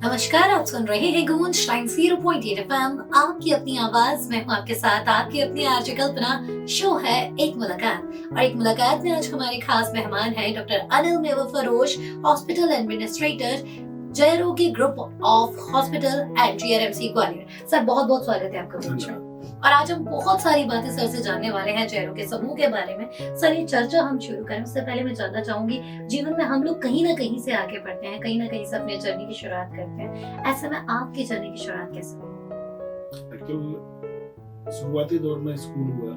नमस्कार, आप सुन रहे हैं गूंज टाइम 0.8 एफएम। आपकी अपनी आवाज में हूँ आपके साथ, आपकी अपनी आरजे कल्पना। शो है एक मुलाकात, और एक मुलाकात में आज हमारे खास मेहमान हैं doctor Anil Mewafarosh, hospital administrator, Jayarogya group of hospital and GRMC Gwalior. Sir, बहुत बहुत स्वागत है आपका गूंज में। और आज हम बहुत सारी बातें सर से जानने वाले हैं जयरोग के समूह के बारे में। सर, ये चर्चा हम शुरू करें उससे पहले मैं जानना चाहूंगी, जीवन में हम लोग कहीं ना कहीं से आगे बढ़ते हैं, कहीं ना कहीं से अपने जर्नी की शुरुआत करते हैं। ऐसे में आपकी जर्नी की शुरुआत कैसे हुई? एक्चुअली शुरुआती दौर में स्कूल हुआ,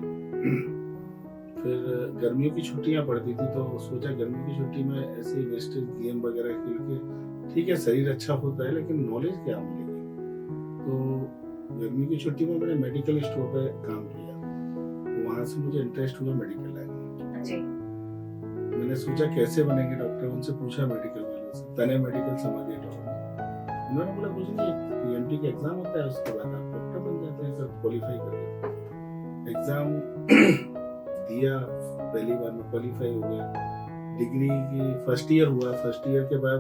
फिर गर्मियों की छुट्टियां पड़ती थी तो सोचा गर्मियों की छुट्टी में ऐसे वेस्टेज गेम वगैरह खेल के ठीक है शरीर अच्छा होता है लेकिन नॉलेज क्या मिलेगी। तो गर्मी की छुट्टी में मैंने मेडिकल स्टोर पे काम किया, तो वहाँ से मुझे इंटरेस्ट हुआ मेडिकल लाइन में। जी। मैंने सोचा कैसे बनेंगे डॉक्टर, उनसे पूछा मेडिकल वालों से, तने मेडिकल समझिए डॉक्टर। उन्होंने बोला कुछ नहीं, पीएमटी का एग्जाम होता है उसके बाद आप डॉक्टर बन जाते हैं, सब क्वालिफाई कर लेते हैं। एग्जाम दिया, पहली बार में क्वालिफाई हो गया। डिग्री की फर्स्ट ईयर हुआ, फर्स्ट ईयर के बाद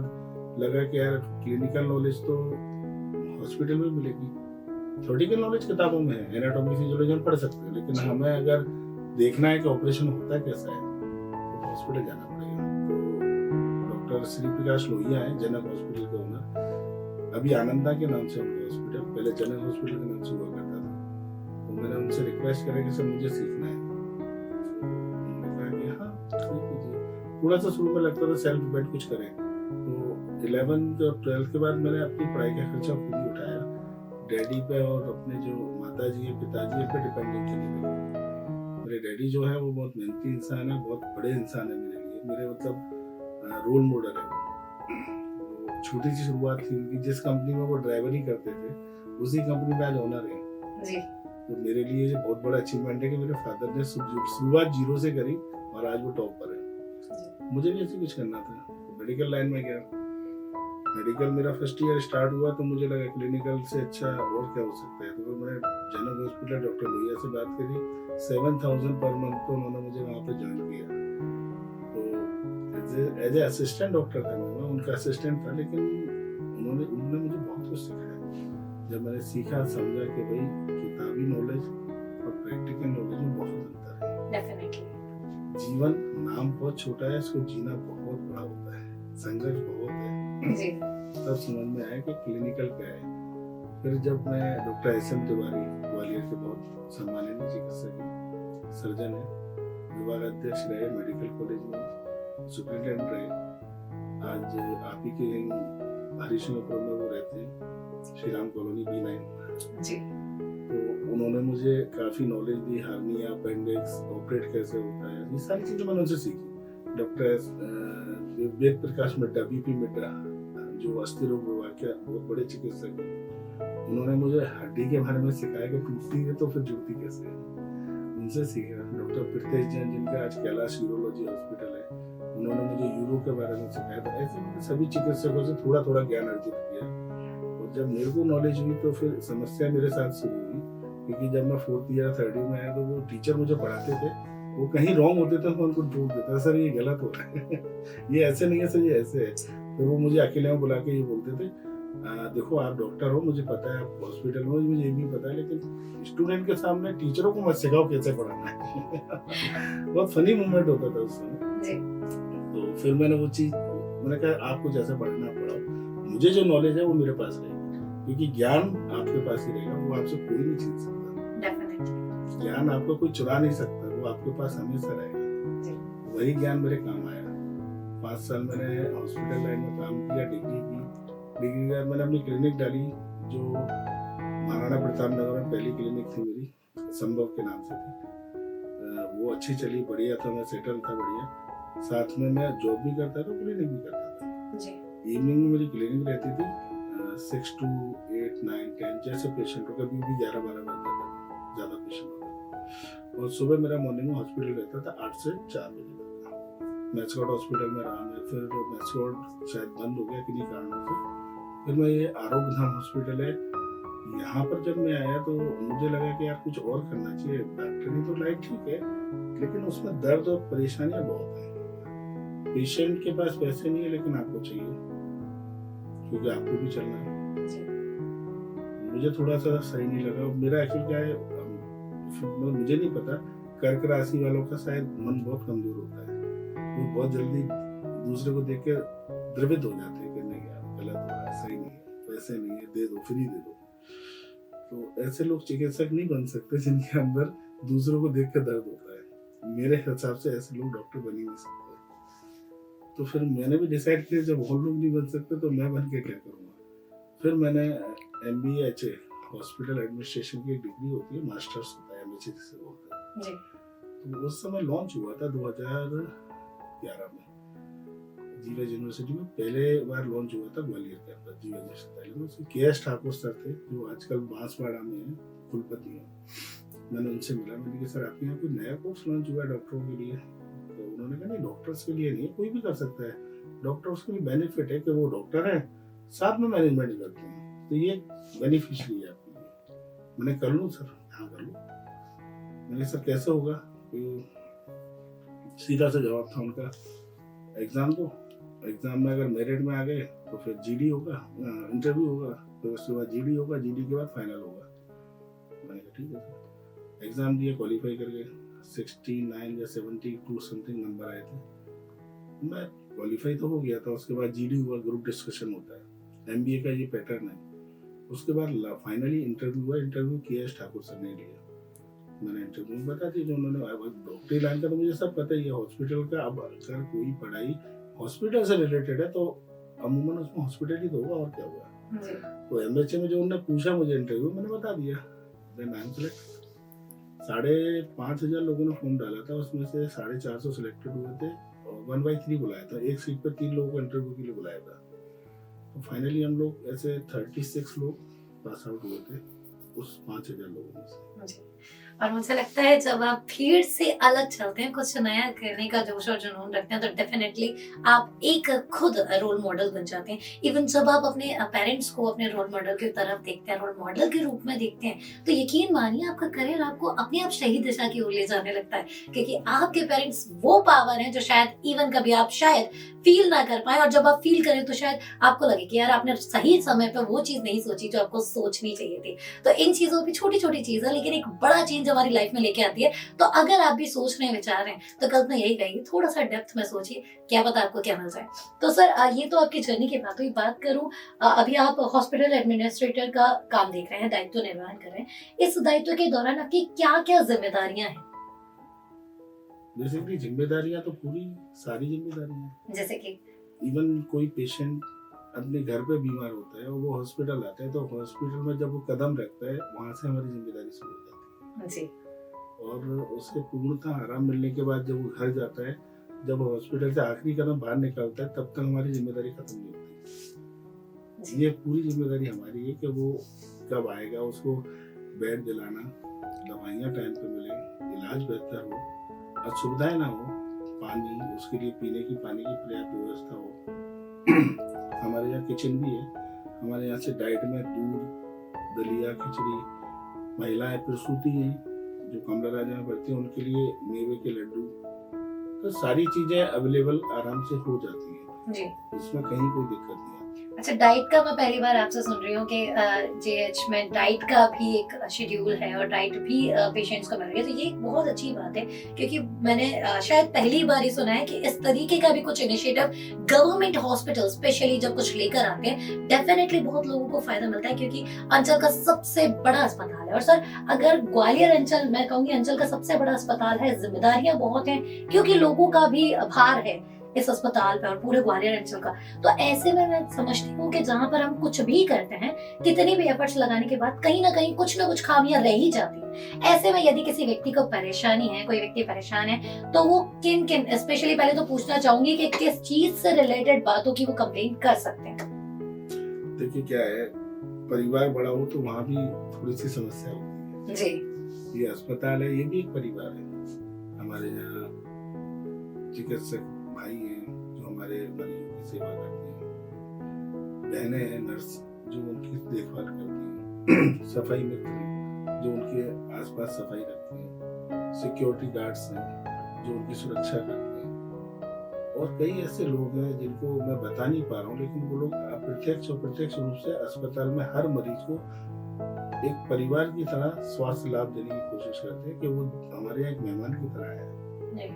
लगा कि यार क्लिनिकल नॉलेज तो हॉस्पिटल में मिलेगी, थ्योरेटिकल नॉलेज किताबों में है, एनाटॉमी फिजियोलॉजी हम पढ़ सकते हैं, लेकिन हमें अगर देखना है कि ऑपरेशन होता कैसा है तो हॉस्पिटल जाना पड़ेगा। तो डॉक्टर श्री प्रकाश लोहिया है, जनक हॉस्पिटल के ओनर, अभी आनंदा के नाम से उनका हॉस्पिटल, पहले जनक हॉस्पिटल के नाम से हुआ करता था। तो मैंने उनसे रिक्वेस्ट करा कि सर मुझे सीखना है। उन्होंने कहा कि हाँ ठीक कीजिए। थोड़ा सा शुरू में लगता था सेल्फ डिपेंड कुछ करें, तो 11th और 12th के बाद मैंने अपनी पढ़ाई का खर्चा खुद ही उठाया। डैडी पे और अपने जो माताजी है पिताजी पे डिपेंडेंट नहीं रही। मेरे डैडी जो है वो बहुत मेहनती इंसान है, बहुत बड़े इंसान है मेरे लिए, मेरे मतलब रोल मॉडल है। तो छोटी सी शुरुआत थी उनकी, जिस कंपनी में वो ड्राइवरी करते थे उसी कंपनी में आज ओनर है जी। तो मेरे लिए ये बहुत बड़ा अचीवमेंट है कि मेरे फादर ने शुरुआत जीरो से करी और आज वो टॉप पर है। मुझे भी ऐसे कुछ करना था, मेडिकल लाइन में गया। मेडिकल मेरा फर्स्ट ईयर स्टार्ट हुआ तो मुझे लगा क्लिनिकल से अच्छा और क्या हो सकता है, तो मैंने जनक हॉस्पिटल डॉक्टर लोहिया से बात करी। 7,000 पर मंथ तो उन्होंने मुझे वहाँ पे ज्वाइन किया। तो एज ए असिस्टेंट डॉक्टर था मैं उनका असिस्टेंट था, लेकिन उन्होंने मुझे बहुत कुछ सिखाया। जब मैंने सीखा समझा कि भाई किताबी नॉलेज और प्रैक्टिकल नॉलेज में बहुत अंतर है। डेफिनेटली जीवन नाम बहुत छोटा है, इसको जीना बहुत बड़ा होता है, संघर्ष बहुत है जी। तब समझ में आया कि क्लिनिकल क्या है। फिर जब मैं डॉक्टर एस.एम. तिवारी ग्वालियर के बहुत सम्मानित चिकित्सक सर्जन है, विभाग अध्यक्ष रहे मेडिकल कॉलेज में, सुपरिटेंडेंट रहे, आज आप ही के हरीशनगर में वो रहते हैं, श्री राम कॉलोनी B9 जी। तो उन्होंने मुझे काफी नॉलेज दी, हार्निया, अपेंडिक्स ऑपरेट कैसे होता है, ये सारी चीजें मैंने उनसे सीखी। डॉक्टर वेद प्रकाश मिड्डा, बीपी मिड्डा, जो अस्थि रोग विभाग के बहुत बड़े चिकित्सक हैं, उन्होंने मुझे हड्डी के बारे में सिखाया कि टूटती है तो फिर जुड़ती कैसे है, उनसे सीखा। डॉक्टर प्रीतेश जैन, जिनका आज कैलाश यूरोलॉजी हॉस्पिटल है, उन्होंने मुझे यूरो के बारे में सिखाया। तो ऐसे मैंने सभी चिकित्सकों से थोड़ा थोड़ा ज्ञान अर्जित किया। और जब मेरे को नॉलेज हुई तो फिर समस्या मेरे साथ शुरू हुई, क्योंकि जब मैं 4th ईयर 3rd ईयर में आया तो वो टीचर मुझे पढ़ाते थे, वो कहीं रॉन्ग होते थे तो उनको टूट देता, सर ये गलत हो रहा है ये ऐसे नहीं है सर, ये ऐसे है। तो वो मुझे अकेले में बुला के ये बोलते थे, देखो आप डॉक्टर हो, मुझे पता है आप हॉस्पिटल में, मुझे ये भी पता है, लेकिन स्टूडेंट के सामने टीचरों को मत सिखाओ कैसे पढ़ाना है बहुत फनी मोमेंट होता था उस समय। तो फिर मैंने वो चीज, मैंने कहा आपको जैसे पढ़ना पढ़ाओ, मुझे जो नॉलेज है वो मेरे पास रहेगा, क्योंकि ज्ञान आपके पास ही रहेगा, वो आपसे कोई नहीं छीन सकता। ज्ञान आपको कोई चुरा नहीं सकता, वो आपके पास हमेशा रहेगा। वही ज्ञान मेरे काम आया। 5 साल मैंने हॉस्पिटल लाइन में काम किया, डिग्री की। डिग्री के बाद मैंने अपनी क्लिनिक डाली, जो महाराणा प्रताप नगर में पहली क्लिनिक थी मेरी, संभव के नाम से थी। वो अच्छी चली, बढ़िया था, मैं सेटल था बढ़िया। साथ में मैं जॉब भी करता था, क्लिनिक भी करता था। इवनिंग में मेरी क्लिनिक रहती थी, 6 to 8, 9, 10 जैसे पेशेंट हो, कभी भी 11-12 बज जाता था, ज्यादा पेशेंट होता था। और सुबह मेरा मॉर्निंग में हॉस्पिटल रहता था 8 से 4 बजे तक। मैक्सकोट हॉस्पिटल में रहा मैं, फिर मैक्सकोट शायद बंद हो गया किन्हीं कारणों से। फिर मैं ये आरोग्य धाम हॉस्पिटल है, यहाँ पर जब मैं आया तो मुझे लगा कि यार कुछ और करना चाहिए। डॉक्टरी तो लाइफ ठीक है, लेकिन उसमें दर्द और परेशानियां बहुत हैं। पेशेंट के पास पैसे नहीं है, लेकिन आपको चाहिए, क्योंकि आपको भी चलना है। मुझे थोड़ा सा सही नहीं लगा। मेरा एक्चुअली क्या है, मुझे नहीं पता, कर्क राशि वालों का शायद मन बहुत कमजोर होता है, वो बहुत जल्दी दूसरे को देख के द्रवित हो जाते हैं कि नहीं यार गलत हो रहा है, सही नहीं है, वैसे नहीं है, दे दो, फ्री दे दो। तो ऐसे लोग चिकित्सक नहीं बन सकते जिनके अंदर दूसरों को देख कर दर्द होता है। मेरे हिसाब से ऐसे लोग डॉक्टर बन ही नहीं सकते। तो फिर मैंने भी डिसाइड किया जब वो लोग नहीं बन सकते तो मैं बन के क्या करूँगा। फिर मैंने MBA हॉस्पिटल एडमिनिस्ट्रेशन की एक डिग्री होती है, मास्टर्स होता है, MHA जिसे बोलते हैं जी। तो उस समय लॉन्च हुआ था 2011 में जीवा यूनिवर्सिटी में। पहले बार लॉन्च हुआ था ग्वालियर के अंदर जीवा यूनिवर्सिटी में। उसके KS ठाकुर सर थे जो आजकल बांसवाड़ा में है, कुलपति हैं। मैंने उनसे मिला, मैंने कहा सर आपके यहाँ कोई नया कोर्स लॉन्च हुआ है डॉक्टरों के लिए? तो उन्होंने कहा नहीं, डॉक्टर्स के लिए नहीं, कोई भी कर सकता है, डॉक्टर्स के लिए बेनिफिट है कि वो डॉक्टर है साथ में मैनेजमेंट करते हैं, तो ये बेनिफिशियरी है आपके लिए। मैंने कर लूँ सर? हाँ कर लूँ। मैंने सर कैसे होगा? तो सीधा सा जवाब था उनका, एग्जाम दो, एग्जाम में अगर मेरिट में आ गए तो फिर GD होगा, इंटरव्यू होगा, फिर उसके बाद GD होगा, GD के बाद फाइनल होगा। मैंने कहा ठीक है सर। एग्जाम दिए, क्वालिफाई करके 69 या 72 समथिंग नंबर आए थे। मैं क्वालिफाई तो हो गया था। उसके बाद GD हुआ, ग्रुप डिस्कशन होता है, MBA का ये पैटर्न है। उसके बाद फाइनली इंटरव्यू हुआ, इंटरव्यू KS ठाकुर सर ने लिया। मैंने इंटरव्यू में बता दी जो उन्होंने, डॉक्टरी लाइन का तो मुझे सब पता ही है, हॉस्पिटल का। अब अगर कोई पढ़ाई हॉस्पिटल से रिलेटेड है तो अमूमन उसमें हॉस्पिटल ही तो होगा, और क्या होगा। तो MHA में जो उन्होंने पूछा मुझे इंटरव्यू, मैंने बता दिया, देन आई एम सिलेक्ट। 5,500 लोगों ने फॉर्म डाला था, उसमें से 450 सिलेक्टेड हुए थे और 1/3 बुलाया था। एक सीट पर 3 लोगों को इंटरव्यू के लिए बुलाया था। तो फाइनली हम लोग ऐसे 36 लोग पास आउट हुए थे उस 5,000 लोगों में से। और मुझे लगता है जब आप भीड़ से अलग चलते हैं, कुछ नया करने का जोश और जुनून रखते हैं, तो डेफिनेटली आप एक खुद रोल मॉडल बन जाते हैं। इवन जब आप अपने पेरेंट्स को अपने रोल मॉडल की तरफ देखते हैं, रोल मॉडल के रूप में देखते हैं, तो यकीन मानिए आपका करियर आपको अपने आप सही दिशा की ओर ले जाने लगता है, क्योंकि आपके पेरेंट्स वो पावर है जो शायद इवन कभी आप शायद फील ना कर पाए, और जब आप फील करें तो शायद आपको लगे कि यार आपने सही समय पर वो चीज नहीं सोची जो आपको सोचनी चाहिए थी। तो इन चीजों की छोटी छोटी चीज है, लेकिन एक बड़ा चेंज हमारी लाइफ में लेके आती है। तो अगर आप भी सोच रहे हैं, विचार रहे हैं, तो कल्पना यही कहेगी, थोड़ा सा डेप्थ में सोचिए, क्या पता आपको क्या मिल जाए। तो सर ये तो आपकी जर्नी की बात हुई। बात करूं, अभी आप हॉस्पिटल एडमिनिस्ट्रेटर का काम देख रहे हैं, दायित्व निर्वहन कर रहे हैं। इस दायित्व के दौरान आपकी क्या क्या जिम्मेदारियां हैं? बेसिकली जिम्मेदारियां तो पूरी सारी जिम्मेदारियां हैं। जैसे कि इवन कोई पेशेंट अपने घर पे बीमार होता है और वो हॉस्पिटल आता है, तो हॉस्पिटल में जब वो कदम रखता है, वहां से हमारी जिम्मेदारी शुरू हो जाती है जी। और उसे पूर्णतः आराम मिलने के बाद जब वो घर जाता है, जब हॉस्पिटल से आखिरी कदम बाहर निकलता है, तब तक हमारी जिम्मेदारी खत्म नहीं होती। ये पूरी जिम्मेदारी हमारी है कि वो कब आएगा, उसको बेड दिलाना, दवाइयाँ टाइम पे मिले, इलाज बेहतर हो, असुविधाएं ना हो, पानी, उसके लिए पीने की पानी की पर्याप्त व्यवस्था हो। हमारे यहाँ किचन भी है। हमारे यहाँ से डाइट में दूध, दलिया, खिचड़ी, महिलाएं प्रसूति हैं जो कमला राजा में पड़ती हैं, उनके लिए मेवे के लड्डू, तो सारी चीजें अवेलेबल आराम से हो जाती हैं जी। इसमें कहीं कोई दिक्कत नहीं है। अच्छा, डाइट का मैं पहली बार आपसे सुन रही हूँ कि JH में डाइट का भी एक शेड्यूल है और डाइट भी पेशेंट्स को मिल रही है, तो ये एक बहुत अच्छी बात है, क्योंकि मैंने शायद पहली बार ही सुना है कि इस तरीके का भी कुछ इनिशिएटिव गवर्नमेंट हॉस्पिटल स्पेशली जब कुछ लेकर आते हैं, डेफिनेटली बहुत लोगों को फायदा मिलता है, क्योंकि अंचल का सबसे बड़ा अस्पताल है। और सर अगर ग्वालियर अंचल, मैं कहूँगी अंचल का सबसे बड़ा अस्पताल है, जिम्मेदारियां बहुत हैं, क्योंकि लोगों का भी भार है इस अस्पताल पे और पूरे ग्वालियर अंचल का। तो ऐसे में मैं समझती हूँ कि जहाँ पर हम कुछ भी करते हैं, कितनी भी एफर्ट्स लगाने के बाद कहीं ना कुछ खामियां रह ही जाती हैं। ऐसे में यदि किसी व्यक्ति को परेशानी है, कोई व्यक्ति परेशान है, तो वो किन किन, स्पेशली पहले तो पूछना चाहूंगी कि किस चीज से रिलेटेड बातों की वो कंप्लेन कर सकते हैं? देखिए क्या है, परिवार बड़ा हो तो वहाँ भी थोड़ी सी समस्या होती है जी। ये अस्पताल है, ये भी एक परिवार है। हमारे यहाँ चिकित्सक भाई हैं जो हमारे मरीजों की सेवा करते हैं, बहनें हैं नर्स जो उनकी देखभाल करती हैं, सफाई मित्र जो उनके आसपास सफाई रखते हैं, सिक्योरिटी गार्ड्स हैं जो उनकी सुरक्षा करते हैं, और कई ऐसे लोग हैं जिनको मैं बता नहीं पा रहा हूँ, लेकिन वो लोग अप्रत्यक्ष और प्रत्यक्ष रूप से अस्पताल में हर मरीज को एक परिवार की तरह स्वास्थ्य लाभ देने की कोशिश करते हैं कि वो हमारे यहाँ एक मेहमान की तरह आया है। जी।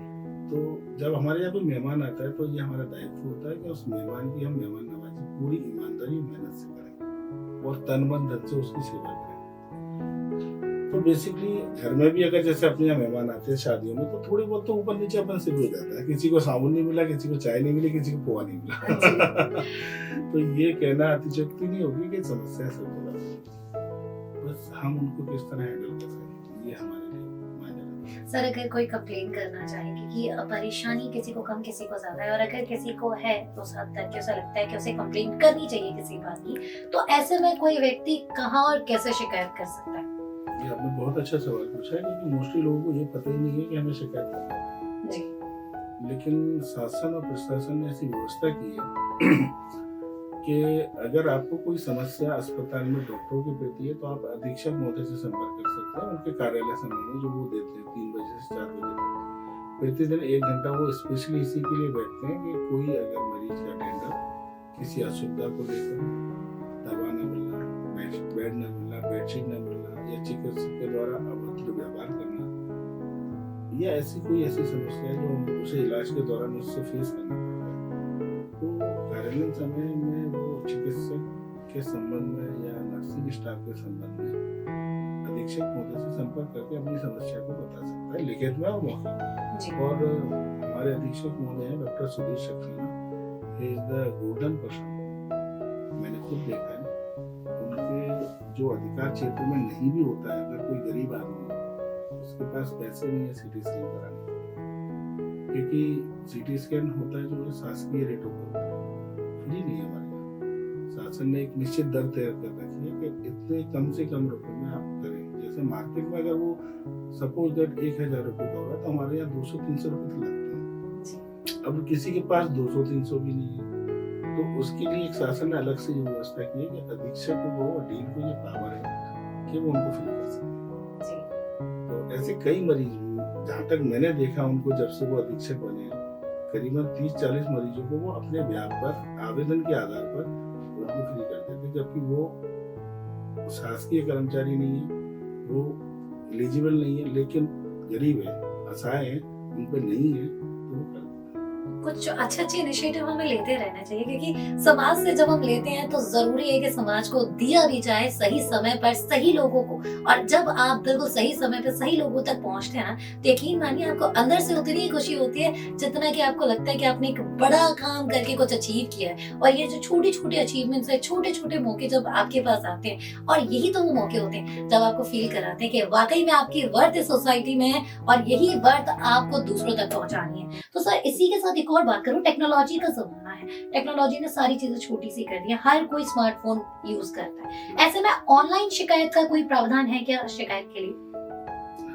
तो जब हमारे यहाँ कोई मेहमान आता है तो ये हमारा दायित्व होता है कि उस मेहमान की हम मेहमान नवाजी पूरी ईमानदारी और मेहनत से करें और तन मन धन से उसकी सेवा करें। तो बेसिकली घर में भी अगर जैसे अपने यहाँ मेहमान आते हैं शादियों में तो थोड़ी बहुत तो ऊपर नीचे अपन से भी हो जाता है, किसी को साबुन नहीं मिला, किसी को चाय नहीं मिली, किसी को पोहा नहीं मिला। तो ये कहना अतिशयोक्ति नहीं होगी कि समस्या सब जगह है। बस हम उनको किस तरह हैंडल कर रहे हैं ये हमारे लिए मायने रखता है। सर अगर कोई कंप्लेन करना चाहेगी कि परेशानी किसी को कम किसी को ज्यादा है और अगर किसी को है तो साथ करके उसे लगता है कि उसे कंप्लेन करनी चाहिए किसी बात की, तो ऐसे में कोई व्यक्ति कहाँ और कैसे शिकायत कर सकता है? ये आपने बहुत अच्छा सवाल पूछा है क्योंकि मोस्टली लोगों को ये पता ही नहीं है कि हमें शिकायत करना है। जी। लेकिन शासन और प्रशासन ने ऐसी व्यवस्था की है कि अगर आपको कोई समस्या अस्पताल में डॉक्टरों के प्रति है तो आप अधीक्षक महोदय से संपर्क कर सकते हैं। उनके कार्यालय समय में जो वो देते हैं 3 बजे से 4 बजे तक प्रतिदिन 1 घंटा वो स्पेशली इसी के लिए बैठते हैं कि कोई अगर मरीज का टेंडर किसी असुविधा को लेकर, दवा न मिलना, बेड न मिलना, बेडशीट न मिलना या चिकित्सक के द्वारा अभद्र व्यवहार करना या ऐसी समस्या जो उसे इलाज के दौरान उससे फेस करना पड़ता है, तो कार्यालयीन समय में वो चिकित्सक के संबंध में या नर्सिंग स्टाफ के संबंध में अधीक्षक महोदय से संपर्क करके अपनी समस्या को बता सकता है लिखित में और मौखिक में। और हमारे अधीक्षक महोदय हैं doctor Sudhir Saxena, he is the golden person. मैंने खुद देखा है उनके जो अधिकार क्षेत्र में नहीं भी होता है, अगर कोई गरीब आदमी है उसके पास पैसे नहीं है सीटी स्कैन कराने के, क्योंकि सीटी स्कैन होता है जो शासकीय रेटों पर फ्री नहीं है हमारे यहाँ। शासन ने एक निश्चित दर तय कर रखी है कि इतने कम से कम रुपए में आप करें। जैसे मार्केट में अगर वो सपोज दैट 1000 रुपए का होगा तो हमारे यहाँ 200-300 रुपए तो लगते हैं। अब किसी के पास 200-300 भी नहीं है तो उसके लिए एक शासन ने अलग से ये व्यवस्था की है कि अधीक्षक को और डीन को ये पावर है कि वो उनको फ्री कर सके। तो ऐसे कई मरीज जहाँ तक मैंने देखा उनको जब से वो अधीक्षक बने हैं करीबन 30-40 मरीजों को वो अपने ब्याह पर आवेदन के आधार पर उनको फ्री कर देते, जबकि वो शासकीय कर्मचारी नहीं है, वो एलिजिबल नहीं है, लेकिन गरीब है, असहाय है, उन पर नहीं है तो वो कर। कुछ अच्छे इनिशिएटिव हमें लेते रहना चाहिए क्योंकि समाज से जब हम लेते हैं तो जरूरी है कि समाज को दिया भी जाए सही समय पर सही लोगों को। और जब आप बिल्कुल सही समय पर सही लोगों तक पहुंचते हैं ना तो यकीन मानिए आपको अंदर से उतनी ही खुशी होती है जितना कि आपको लगता है कि आपने एक बड़ा काम करके कुछ अचीव किया है। और ये जो छोटे छोटे अचीवमेंट्स है, छोटे छोटे मौके जब आपके पास आते हैं और यही तो वो मौके होते हैं जब आपको फील कराते हैं कि वाकई में आपकी वर्थ इस सोसाइटी में है और यही वर्थ आपको दूसरों तक पहुंचानी है। तो सर इसी के साथ एक और बात करूं, टेक्नोलॉजी का जमाना है, टेक्नोलॉजी ने सारी चीजें छोटी सी कर दी है, हर कोई स्मार्टफोन यूज करता है। ऐसे में ऑनलाइन शिकायत का कोई प्रावधान है क्या शिकायत के लिए?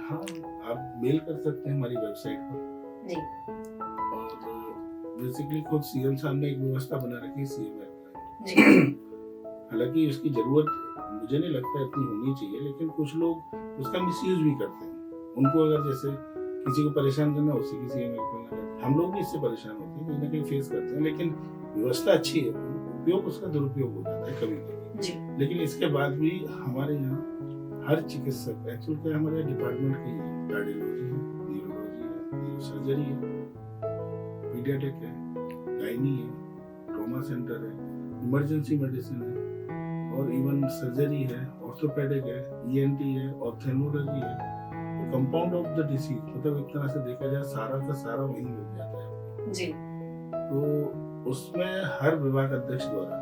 हाँ, आप मेल कर सकते हैं हमारी वेबसाइट पर जी। और बेसिकली खुद सीएम साहब ने एक व्यवस्था बना रखी है सीएम हेल्पलाइन जी। हालांकि उसकी जरूरत मुझे नहीं लगता इतनी होनी चाहिए, लेकिन कुछ लोग उसका मिसयूज भी करते हैं। उनको अगर जैसे किसी को परेशान करना उसी की सीएम हेल्पलाइन, हम लोग भी इससे परेशान होते हैं, कहीं ना कहीं फेस करते हैं, लेकिन व्यवस्था अच्छी है, उपयोग उसका दुरुपयोग हो जाता है कभी कभी। लेकिन इसके बाद भी हमारे यहाँ हर चिकित्सक एक्चुअल क्या हमारे यहाँ डिपार्टमेंट की है, कार्डियोलॉजी है, न्यूरोलॉजी है, न्यूरोसर्जरी है, पीडियाट्रिक है, गायनी है, ट्रॉमा सेंटर है, इमरजेंसी मेडिसिन है और इवन सर्जरी है, ऑर्थोपेडिक है, ईएनटी है, ऑप्थेल्मोलॉजी है। कंपाउंड ऑफ द डिसीज मतलब एक तरह से देखा जाए सारा का सारा वहीं मिल जाता है जी। तो उसमें हर विभाग अध्यक्ष द्वारा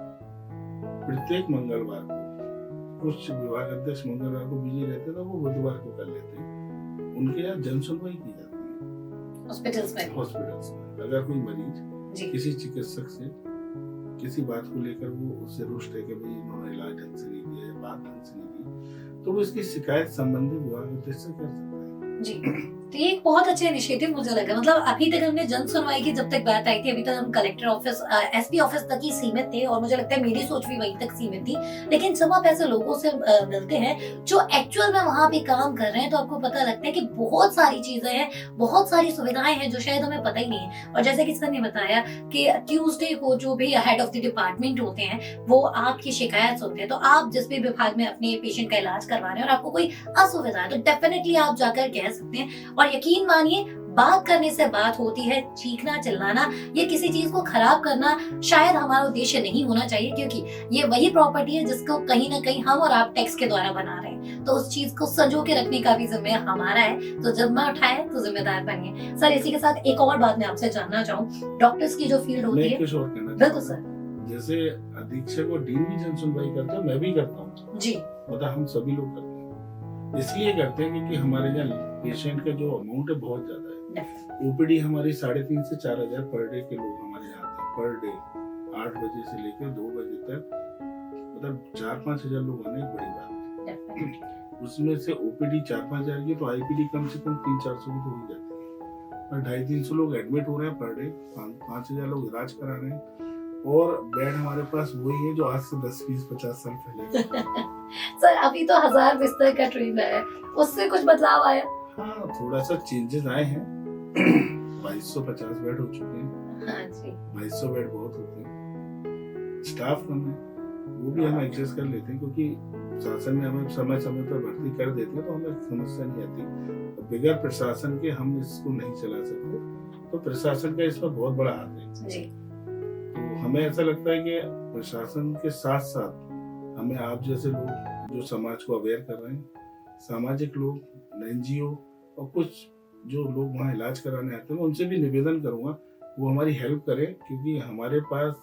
प्रत्येक मंगलवार को, कुछ विभाग अध्यक्ष मंगलवार को बिजी रहते हैं तो वो बुधवार को कर लेते हैं, उनके यहाँ जन सुनवाई की जाती है हॉस्पिटल्स में। अगर कोई मरीज किसी चिकित्सक से किसी बात को लेकर वो उससे रुष्ट है कि भाई इन्होंने इलाज ढंग से नहीं किया, बात ढंग से नहीं की, तो वो इसकी शिकायत संबंधित विभाग अध्यक्ष से कर सकता है। जी। तो ये एक बहुत अच्छा इनिशिएटिव मुझे लगा। मतलब अभी तक हमने जन सुनवाई की जब तक बात आई थी, अभी तक हम कलेक्टर ऑफिस, एसपी ऑफिस तक ही सीमित थे, और मुझे लगता है मेरी सोच भी वहीं तक सीमित थी। लेकिन जब आप ऐसे लोगों से मिलते हैं जो एक्चुअल में वहां पे काम कर रहे हैं, तो आपको पता लगता है कि बहुत सारी चीजें हैं, बहुत सारी सुविधाएं हैं जो शायद हमें पता ही नहीं है। और जैसे कि सर ने बताया कि ट्यूसडे को जो भी हेड ऑफ द डिपार्टमेंट होते हैं वो आपकी शिकायत सुनते हैं, तो आप जिस भी विभाग में अपने पेशेंट का इलाज करवा रहे हैं और आपको कोई असुविधा है, तो डेफिनेटली आप जाकर कह सकते हैं। और यकीन मानिए, बात करने से बात होती है। चीखना चिल्लाना, ये किसी चीज को खराब करना शायद हमारा उद्देश्य नहीं होना चाहिए, क्योंकि ये वही प्रॉपर्टी है जिसको कहीं ना कहीं हम और आप टैक्स के द्वारा बना रहे हैं, तो उस चीज को संजो के रखने का भी जिम्मे हमारा है। तो जब मैं उठाए तो जिम्मेदार बनिए। सर, इसी के साथ एक और बात मैं आपसे जानना चाहूँ, डॉक्टर्स की जो फील्ड होती है। कुछ और कहना बिल्कुल सर। जैसे अधीक्षक और डीन भी जन सुनवाई करते हैं, मैं भी करता हूँ जी। मतलब हम सभी लोग करते हैं। इसलिए करते हैं क्योंकि हमारे यहाँ पेशेंट का जो अमाउंट है बहुत ज्यादा है। ओपीडी हमारी 3,500 से 4,000 पर डे के लोग हमारे यहाँ आते हैं पर डे, 8 बजे से लेकर 2 बजे तक, मतलब 4-5 हजार लोग आने एक बड़ी बात है। उसमें से ओपीडी 4-5 हजार की, तो आईपीडी कम से कम 300-400 की तो हो जाती है। और 250-300 लोग एडमिट हो रहे हैं पर डे, 5,000 लोग इलाज करा रहे हैं, और बेड हमारे पास वही है जो आज से 10, 20, 50 साल पहले। सर, अभी तो 1000 बिस्तर का ट्रेंड है, उससे कुछ बदलाव आया? हाँ, थोड़ा सा चेंजेस आए हैं। 2250 बेड हो चुके हैं। हाँ जी। 2200 बेड बहुत होते हैं। स्टाफ कम है, वो भी हम एडजस्ट कर लेते हैं, क्योंकि शासन ने हमें समय समय पर भर्ती कर देते हैं, तो हमें समस्या नहीं आती। तो बगैर प्रशासन के हम इसको नहीं चला सकते, तो प्रशासन का इसमें बहुत बड़ा हाथ है जी। तो हमें ऐसा लगता है कि प्रशासन के साथ साथ हमें आप जैसे लोग जो समाज को अवेयर कर रहे हैं, सामाजिक लोग, एनजीओ और कुछ जो लोग वहाँ इलाज कराने आते हैं, मैं उनसे भी निवेदन करूंगा वो हमारी हेल्प करें, क्योंकि हमारे पास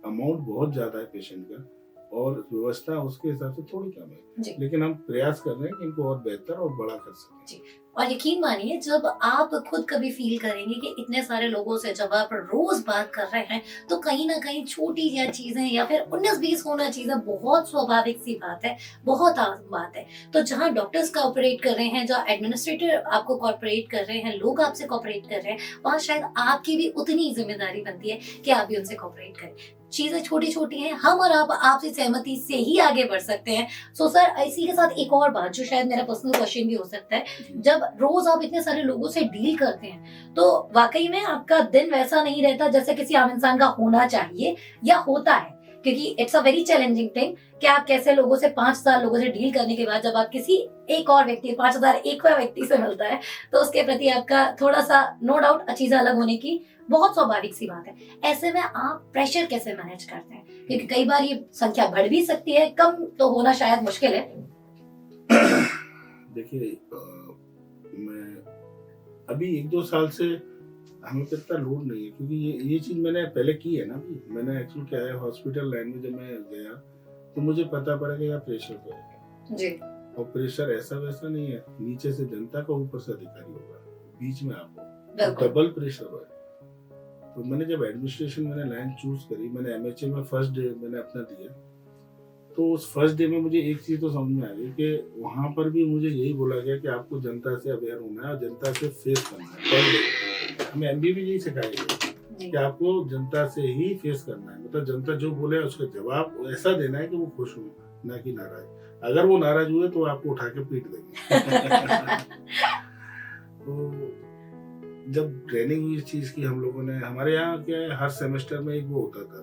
अमाउंट बहुत ज्यादा है पेशेंट का, और व्यवस्था उसके हिसाब से थोड़ी कम है, लेकिन हम प्रयास कर रहे हैं कि इनको और बेहतर और बड़ा कर सकें। और यकीन मानिए, जब आप खुद कभी फील करेंगे कि इतने सारे लोगों से जब आप रोज बात कर रहे हैं, तो कहीं ना कहीं छोटी या चीजें या फिर 19-20 होना चीजें बहुत स्वाभाविक सी बात है, बहुत आम बात है। तो जहाँ डॉक्टर्स कॉपरेट कर रहे हैं, जहाँ एडमिनिस्ट्रेटर आपको कॉपरेट कर रहे हैं, लोग आपसे कॉपरेट कर रहे हैं, वहाँ शायद आपकी भी उतनी जिम्मेदारी बनती है कि आप भी उनसे कॉपरेट करें। चीजें छोटी छोटी हैं, हम और आप आपसी सहमति से ही आगे बढ़ सकते हैं। सो सर, इसी के साथ एक और बात जो शायद मेरा पर्सनल क्वेश्चन भी हो सकता है, जब रोज आप इतने सारे लोगों से डील करते हैं, तो वाकई में आपका दिन वैसा नहीं रहता जैसे किसी आम इंसान का होना चाहिए या होता है, क्योंकि it's a very challenging thing कि आप कैसे लोगों से 5,000 लोगों से डील करने के बाद जब आप किसी एक और व्यक्ति 5,001 व्यक्ति से मिलता है, तो उसके प्रति आपका थोड़ा सा नो डाउट चीजें अलग होने की बहुत स्वाभाविक सी बात है। ऐसे में आप प्रेशर कैसे मैनेज करते हैं, क्योंकि कई बार ये संख्या बढ़ भी सकती है, कम तो होना शायद मुश्किल है। देखिए, मैं अभी 1-2 साल से हमें तो इतना लोड नहीं है, क्योंकि ये चीज मैंने पहले की है ना। अभी मैंने एक्चुअली क्या है, हॉस्पिटल लाइन में जब मैं गया तो मुझे पता पड़ा कि यहाँ प्रेशर तो है जी। और प्रेशर ऐसा वैसा नहीं है, नीचे से जनता का, ऊपर से अधिकारी होगा, बीच में आपको डबल प्रेशर है। तो मैंने जब एडमिनिस्ट्रेशन मैंने लाइन चूज करी, मैंने एमएचए में फर्स्ट डे मैंने अपना दिया, तो उस फर्स्ट डे में मुझे एक चीज तो समझ में आ गई कि वहां पर भी मुझे यही बोला गया कि आपको जनता से अवेयर होना है और जनता से फेस करना है। पर डे हमें एमबी भी यही सिखाया गया कि आपको जनता से ही फेस करना है, मतलब जनता जो बोले उसका जवाब ऐसा देना है कि वो खुश हो, ना कि नाराज। अगर वो नाराज हुए तो आपको उठा के पीट देंगे। तो जब ट्रेनिंग हुई इस चीज की, हम लोगों ने, हमारे यहाँ क्या है, हर सेमेस्टर में एक वो होता था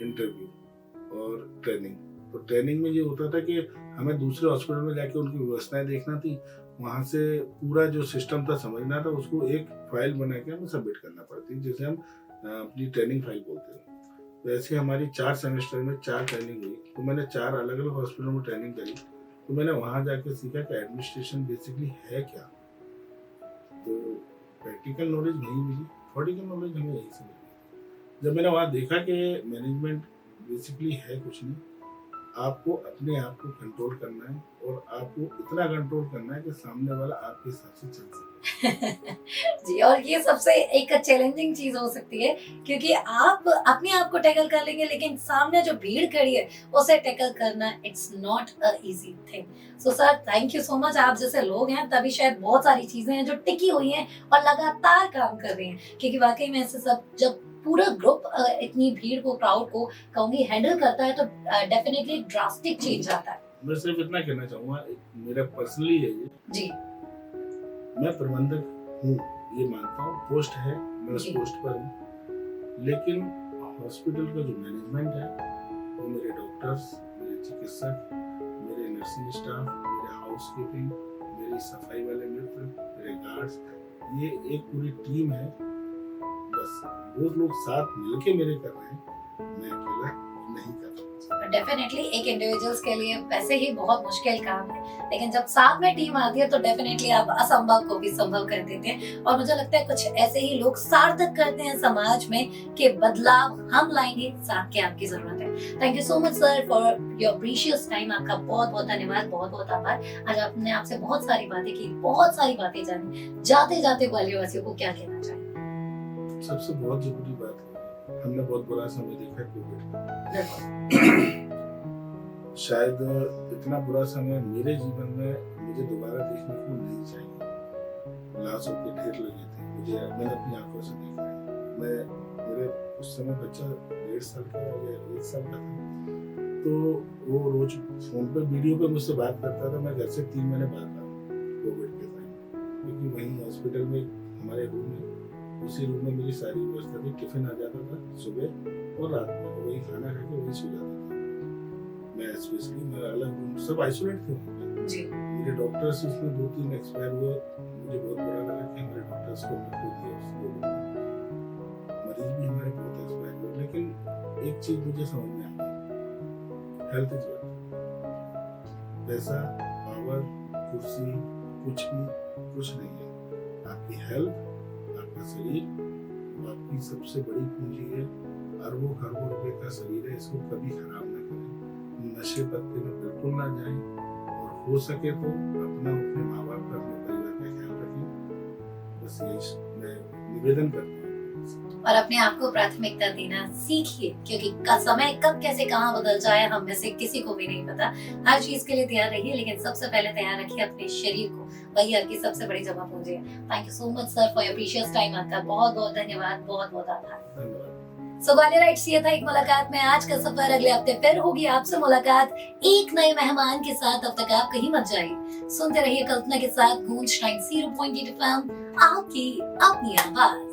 इंटरव्यू और ट्रेनिंग। तो ट्रेनिंग में ये होता था कि हमें दूसरे हॉस्पिटल में जाके उनकी व्यवस्थाएं देखना थी, वहाँ से पूरा जो सिस्टम था समझना था, उसको एक फाइल बना के हमें सबमिट करना पड़ती, जिसे हम अपनी ट्रेनिंग फाइल बोलते हैं। तो ऐसे हमारी 4 सेमेस्टर में 4 ट्रेनिंग हुई, तो मैंने 4 अलग अलग हॉस्पिटलों में ट्रेनिंग करी। तो मैंने वहाँ जाके सीखा कि एडमिनिस्ट्रेशन बेसिकली है क्या। तो प्रैक्टिकल नॉलेज नहीं मिली, थ्योरेटिकल नॉलेज हमें यहीं से मिली। जब मैंने वहाँ देखा कि मैनेजमेंट बेसिकली है कुछ नहीं, आपको अपने आप को कंट्रोल करना है और आपको इतना कंट्रोल करना है कि सामने वाला आपके हिसाब से चल सके। जी, और ये सबसे एक चैलेंजिंग चीज हो सकती है, क्योंकि आप अपने आप को टैकल कर लेंगे लेकिन सामने जो भीड़ खड़ी है उसे टैकल करना it's not a easy thing. So sir, thank you so much. आप जैसे लोग हैं तभी शायद बहुत सारी चीजें हैं जो टिकी हुई हैं और लगातार काम कर रही हैं, क्योंकि वाकई में ऐसे सब जब पूरा ग्रुप इतनी भीड़ को, क्राउड को कहूंगी हैंडल करता है तो डेफिनेटली ड्रास्टिक चेंज आता है। मैं सिर्फ इतना कहना चाहूँगा, मेरा पर्सनली है ये, जी मैं प्रबंधक हूँ ये मानता हूँ, पोस्ट है, मैं उस जी। पोस्ट पर हूँ, लेकिन हॉस्पिटल का जो मैनेजमेंट है वो मेरे डॉक्टर्स, मेरे चिकित्सक, मेरे नर्सिंग स्टाफ, मेरे हाउसकीपिंग, मेरी सफाई वाले मित्र, मेरे गार्ड्स, ये एक पूरी टीम है। बस वो लोग साथ मिलके मेरे कर रहे हैं, मैं अकेला नहीं कर रहा। डेफिनेटली एक इंडिविजुअल्स के लिए वैसे ही बहुत मुश्किल काम है, लेकिन जब साथ में टीम आती है तो डेफिनेटली आप असंभव को भी संभव कर देते हैं। और मुझे लगता है कुछ ऐसे ही लोग सार्थक करते हैं समाज में कि बदलाव हम लाएंगे, साथ के आपकी जरूरत है। Thank you so much sir for your precious time. आपका बहुत बहुत धन्यवाद, बहुत बहुत आभार। आज आपने आपसे बहुत सारी बातें की, बहुत सारी बातें जानी। जाते जाते ग्वालियर वासियों को क्या कहना चाहिए? सबसे बहुत जरूरी बात है, हमने बहुत बुरा समय देखा है कोविड का। शायद इतना बुरा समय मेरे जीवन में मुझे दोबारा देखने को नहीं चाहिए। लाशों के ढेर लगे थे, मैंने अपनी आंखों से देखा है। मेरे उस समय बच्चा 1.5 साल का या 1 साल का था, तो वो रोज फोन पे वीडियो पे मुझसे बात करता था। मैं घर से 3 महीने बाहर था कोविड के टाइम, क्योंकि वहीं हॉस्पिटल में हमारे रूम में, उसी रूम में मेरी सारी व्यवस्था थी। टिफिन आ जाता था सुबह और रात में, वही खाना खा के वही सो जाता था। मैं स्पेशली, मेरा अलग रूम, सब आइसोलेट थे वहाँ पे। जी मेरे डॉक्टर्स इसमें 2-3 एक्सपायर हुए। मुझे बहुत बुरा लगा कि हमारे डॉक्टर्स को खो दिया उसको। मरीज भी हमारे बहुत एक्सपायर हुए, लेकिन एक चीज मुझे समझ में आ गई, हेल्थ इज वेल्थ। पैसा, पावर, कुर्सी, कुछ नहीं है। आपकी हेल्थ, आपका शरीर, वो आपकी सबसे बड़ी पूंजी है। अरबों खरबों रुपए का शरीर है, इसको कभी खराब ना करें। नशे पत्ते में बिल्कुल ना जाएं, और हो सके तो अपने माँ बाप का, अपने परिवार का ख्याल रखें। बस यही मैं निवेदन करता हूँ। और अपने आप को प्राथमिकता देना सीखिए, क्योंकि समय कब कैसे कहाँ बदल जाए हम में से किसी को भी नहीं पता। हर चीज के लिए तैयार रहिए, लेकिन सबसे पहले तैयार रखिए अपने शरीर को, वही आपकी सबसे बड़ी जमा पूंजी है। Thank you so much sir for your precious time. आपका बहुत बहुत धन्यवाद, बहुत बहुत आभार। धन्यवाद। सो ग्वालियर राइट्स, ये था एक मुलाकात में आज का सफर। अगले हफ्ते फिर होगी आपसे मुलाकात एक नए मेहमान के साथ। तब तक आप कहीं मत जाइए, सुनते रहिए कल्पना के साथ गूंज 90.8 FM, आपकी अपनी आवाज।